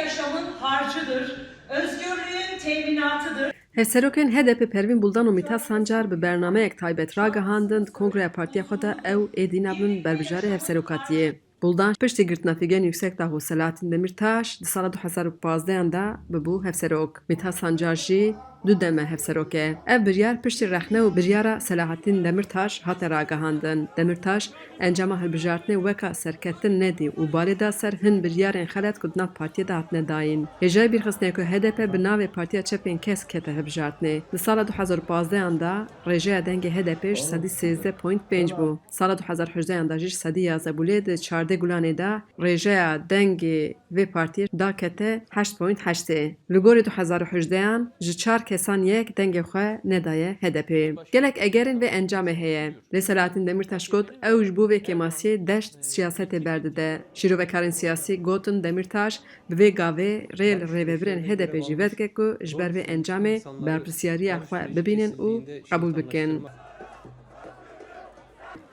yaşamın harcıdır, özgürlüğün teminatıdır. Hevserokên HDP Pervîn Buldan û Mîtat Sancar bi bernameyek taybet ragihandin di Kongreya Partiya xwe de ew êdî nebin berbijarê hevserokatiyê. Buldan piştî girtina fîgên yüksek daxû Selahattin Demirtaş di sala 2015 de bibû hevserok. Mîtat Sancar jî du deme hevserok e. Ev biryar piştî rexne û biryara Selahattin Demirtaş hate ragihandin. Demirtaş encama hilbijartinê weka serketin nedî û balê da ser hin biryarên xelet ku di nav partiyê de hatine dayîn. Hêjayê bîrxistnê ku HDP bi navê Partiya Çepên Kesk kete hilbijartinê. Di sala 2015 da rêjeya dengê HDP ji sedî 13.5 bû. Sala 2018 da jî ji sedî 11 bû lê di çardê gulanê de rêjeya dengê vê partiyê da kete 8.8. Li gorî 2018 ji çar kesan yek dengê xwe nedaye HDP. Gelek egerên vê encamê heye. Lê Selahattin Demirtaş got ew ji bo vê kemasiyê deşt siyasetê berdide. Şîrovekarên siyasî gotin Demirtaş bi vê gavê rê li rêvebirên HDP jî vedike ku ji ber vê encamê berpirsyariya xwe bibînin û qebûl bikin.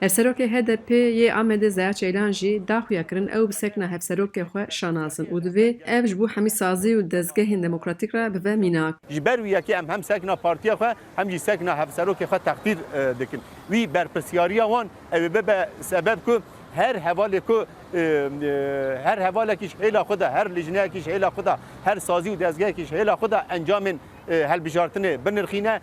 Hevserokê HDP yê Amedê Zeya Çeylan jî daxuya kirin ew bi sekna hevserokê xwe şanazin û divê ev ji bo hemîsazî û dezgehên demokratîk re bibe mînak. Ji ber wî yekê em hem sekna partiya xwe hem jî sekna hevserokê xwe teqdîr dikin. Wî berpirsyariya wan ew ê bibe sebeb ku her hevalê ku her hevalekî ji hêla xwe de her lijneyekî ji hêla xwe de her sazî û dezgehekî ji hêla xwe de encamên helbijartinê binirxîne.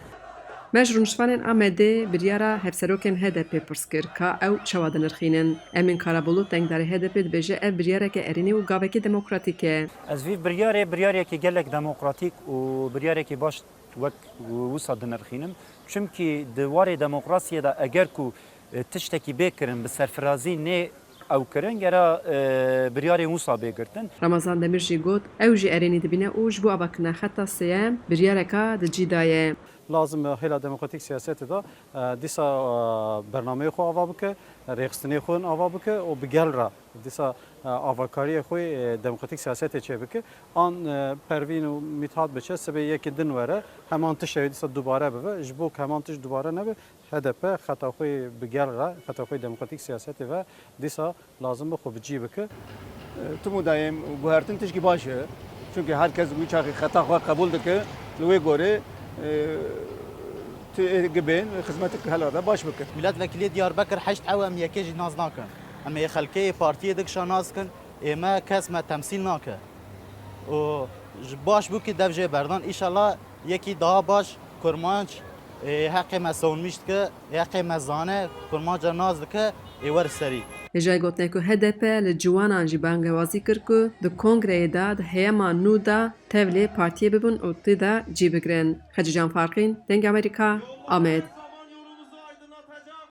Me ji rûnişvanên Amedê biryara hevserokên HDP pirs kir ka ew çawa dinirxînin. Emîn Karabulut dengdarê HDP dibêje ev biryareke erînî û gavekî demokratîk e. Ez vî biryareke gelek demokratîk û biryarekî baş wek wisa dinirxînim. Çimkî di warê demokrasiyê de eger ku tiştekî bêkirin bi serfirazî nê ew kirin gera biryarên wisa bêgirtin. Ramazan Demir jî got ew jî erênî dibîne û ji bo avakirina xeta sêyem biryareka di cî daye. Lazım hêla demokratîk siyasetê de dîsa bernameyê xwe ava bike, rêxistinê xwe ava bike û bi gel re dîsa avakariyê xwe demokratîk siyasetê çê bike. An Pervîn û Mîtat biçe sibê yekê din were heman tişt dîsa dubare bibe ji bo heman tişt dubare nebe HDP xeta xwe bi gel re xeta xwe demokratîk siyasetê ve dîsa lazım bi xwe bi cî bike. Tüm dayım bu hertin tişki başı. Çünkü herkes bu çakı hata xwe kabul dike. Li wê gorê gibên xizmetik helada baş bike. Milletvekilî Diyarbekir heşt ew em yekê jî naz nakin. Em ê xelkê partiyê dikişa naz kin, ême kes me temsîl nake. û ji baş bû ki dev jê berdan îşallah yekî daha baş kurmanc heqê me sewunmiş dike, heqê me zane, kurmanca naz dike ê wer serî. Hêjayê gotinê ku HDP li ciwanan jî bangewazî kir ku di kongreyê de di heyema nû de tevlê partiyê bibin û tê de cî bigirin. Xecican Farqîn, Dengê Amerîka, Amed.